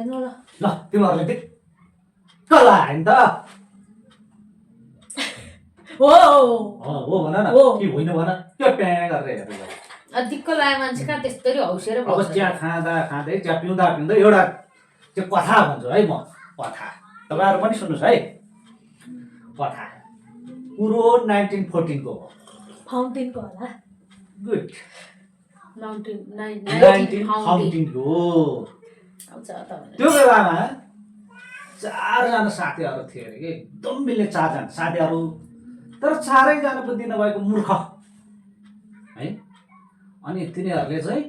हेर्नु ल ल तिमीहरूले दिक्क लाग्यो नि त हो हो भन न हो। कि होइन भन त्यो प्याँ गरेर हेरेर दिक्क लाग्यो मान्छे कहाँ त्यस्तरी हौसेर अब बस्छ चिया खाँदा खाँदै चिया पिउँदा पिउँदै एउटा त्यो कथा भन्छु है म कथा तपाईँहरू पनि सुन्नुहोस् है कथा कुरो 1914 को हो फाउन्टेनको होला गुड माउन्टेन 1914 को आउँछ त त्यो बेलामा 4 जना साथीहरू थिए अरे कि एकदम मिल्ने 4 जना साथीहरू तर 4 जना बुद्धि नभएको मूर्ख है अनि तिनीहरूले चाहिँ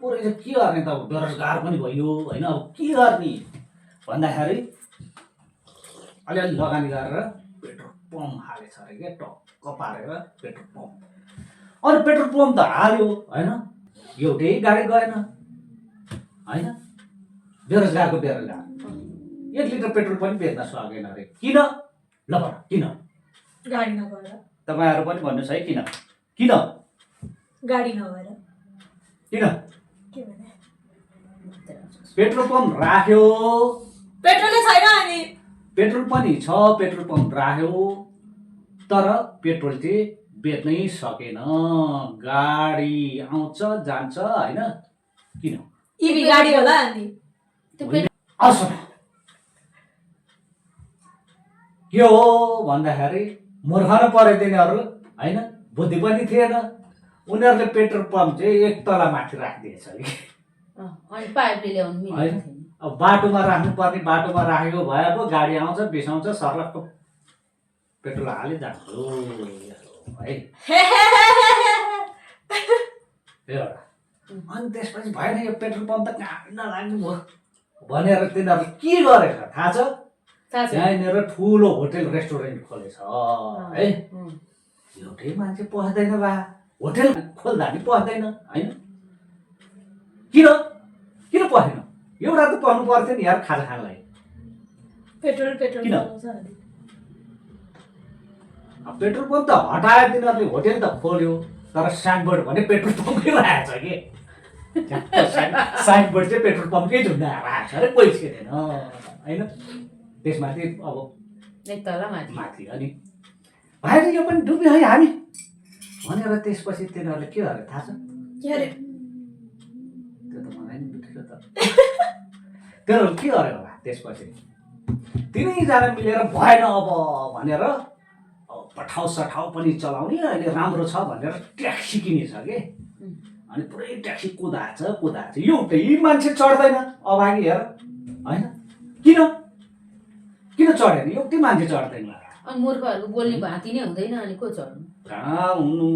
पुरै चाहिँ के गर्ने त बेरोजगार पनि भयो होइन अब के गर्ने भन्दाखेरि अलिअलि लगानी गरेर पेट्रोल पम्प हालेछ अरे क्या टक्क पारेर पेट्रोल पम्प अनि पेट्रोल पम्प त हाल्यो होइन एउटै गाडी गएन होइन बेरोजगारको बेरोजगार 1 लिटर पेट्रोल पनि बेच्न सकेन अरे किन ल भन किन गाडी नभएर तपाईँहरू पनि भन्नुहोस् है किन किन गाडी नभएर किन के भने पेट्रोल पम्प राख्यो पेट्रोलै छैन अनि पेट्रोल पनि छ पेट्रोल पम्प राख्यो तर पेट्रोल चाहिँ बेच्नै सकेन गाडी आउँछ जान्छ होइन किन इभी गाडी होला अनि आउँछ के हो भन्दाखेरि मूर्ख न परे तिनीहरू होइन बुद्धि पनि थिएन उनीहरूले पेट्रोल पम्प चाहिँ 1 तला माथि राखिदिएछ कि अनि पाइपले ल्याउनु मिल्दैन होइन अब बाटोमा राख्नुपर्ने बाटोमा राखेको भए पो गाडी आउँछ बिसाउँछ सर्लक्क पेट्रोल हाले जान्छ है एउटा अनि त्यसपछि भएन यो पेट्रोल पम्प त कहाँ नलाग्नु भयो भनेर तिनीहरूले के गरेछ थाहा छ त्यहाँनिर ठुलो होटेल रेस्टुरेन्ट खोलेछ है एउटै मान्छे पस्दैन बा होटेल खोल्दा नि पस्दैन होइन किन किन पसेन एउटा त पस्नु पर्थ्यो नि यार खाजा खानलाई पेट्रोल किन पेट्रोल पम्प त हटायो तिनीहरूले होटेल त खोल्यो तर साइनबोर्ड भने पेट्रोल पम्पकै राखेको छ कि साइनबोर्ड चाहिँ पेट्रोल पम्पकै झुन्डा राखेको छ अरे पैसा थिएन होइन त्यसमाथि अब एक तला माथि माथि अनि भाइ यो पनि डुब्यो है हामी भनेर त्यसपछि तिनीहरूले के गरे थाहा छ के अरे त्यो त मलाई नि बिर्स्यो त तिनीहरूले के गरे होला त्यसपछि 3 जना मिलेर भएन अब भनेर पठाउ सठाउ पनि चलाउने अहिले राम्रो छ भनेर ट्याक्सी किनेछ कि अनि पुरै ट्याक्सी कुदाएछ एउटै मान्छे चढ्दैन अभागी हेर होइन किन किन चढेन एउटै मान्छे चढ्दैन अनि मूर्खहरूको बोल्ने भाती नै हुँदैन अनि को चढ्नु कहाँ हुनु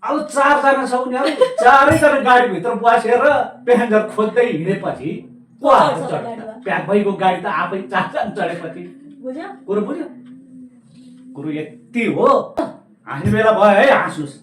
अब 4 जना छ उनीहरू 4 जना गाडीभित्र बसेर प्यासेन्जर खोज्दै हिँडेपछि को आएर चढ्छ प्याक भइको गाडी त आफै 4 जना चढेपछि बुझ्यो कुरो यति हो हाँस्ने बेला भयो है हाँस्नुहोस्